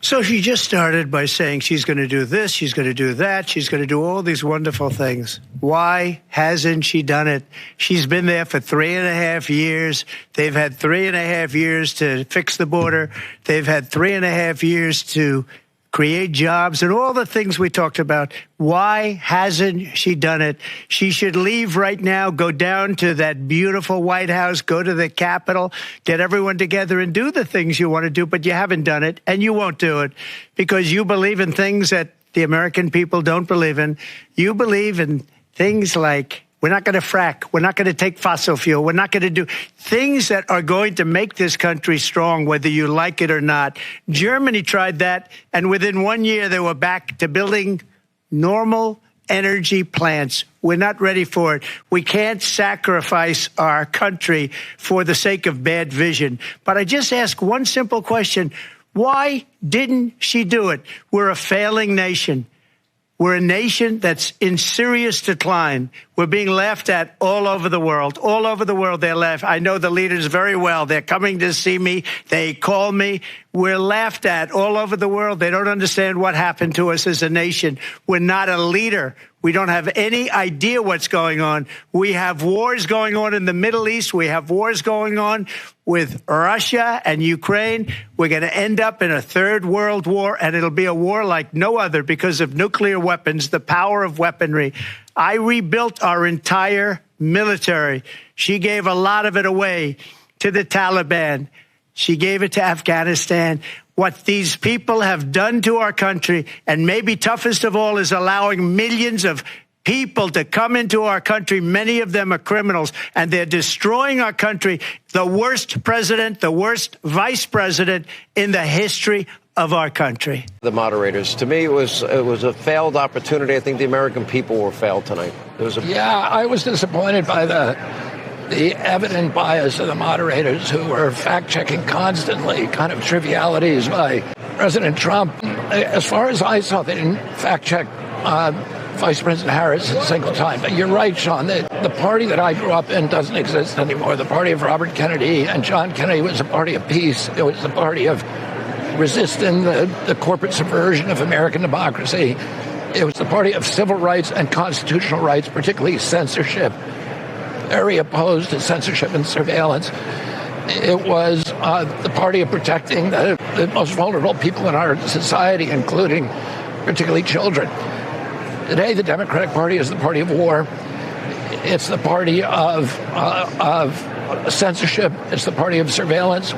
So she just started by saying she's going to do this, she's going to do that, she's going to do all these wonderful things. Why hasn't she done it? She's been there for 3.5 years. They've had 3.5 years to fix the border. They've had 3.5 years to create jobs and all the things we talked about. Why hasn't she done it? She should leave right now, go down to that beautiful White House, go to the Capitol, get everyone together and do the things you want to do, but you haven't done it and you won't do it because you believe in things that the American people don't believe in. You believe in things like we're not going to frack. We're not going to take fossil fuel. We're not going to do things that are going to make this country strong, whether you like it or not. Germany tried that, and within 1 year, they were back to building normal energy plants. We're not ready for it. We can't sacrifice our country for the sake of bad vision. But I just ask one simple question. Why didn't she do it? We're a failing nation. We're a nation that's in serious decline. We're being laughed at all over the world. All over the world, they're laughed. I know the leaders very well. They're coming to see me. They call me. We're laughed at all over the world. They don't understand what happened to us as a nation. We're not a leader. We don't have any idea what's going on. We have wars going on in the Middle East. We have wars going on with Russia and Ukraine. We're going to end up in a third world war, and it'll be a war like no other because of nuclear weapons, the power of weaponry. I rebuilt our entire military. She gave a lot of it away to the Taliban. She gave it to Afghanistan. What these people have done to our country, and maybe toughest of all, is allowing millions of people to come into our country. Many of them are criminals, and they're destroying our country. The worst president, the worst vice president in the history of our country. The moderators, to me, it was a failed opportunity. I think the American people were failed tonight. I was disappointed by the evident bias of the moderators who were fact-checking constantly kind of trivialities by President Trump. As far as I saw, they didn't fact-check Vice President Harris a single time. But you're right, Sean, the party that I grew up in doesn't exist anymore. The party of Robert Kennedy and John Kennedy was a party of peace. It was the party of resisting the corporate subversion of American democracy. It was the party of civil rights and constitutional rights, particularly censorship. Very opposed to censorship and surveillance. It was the party of protecting the most vulnerable people in our society, including particularly children. Today, the Democratic Party is the party of war. It's the party of censorship. It's the party of surveillance.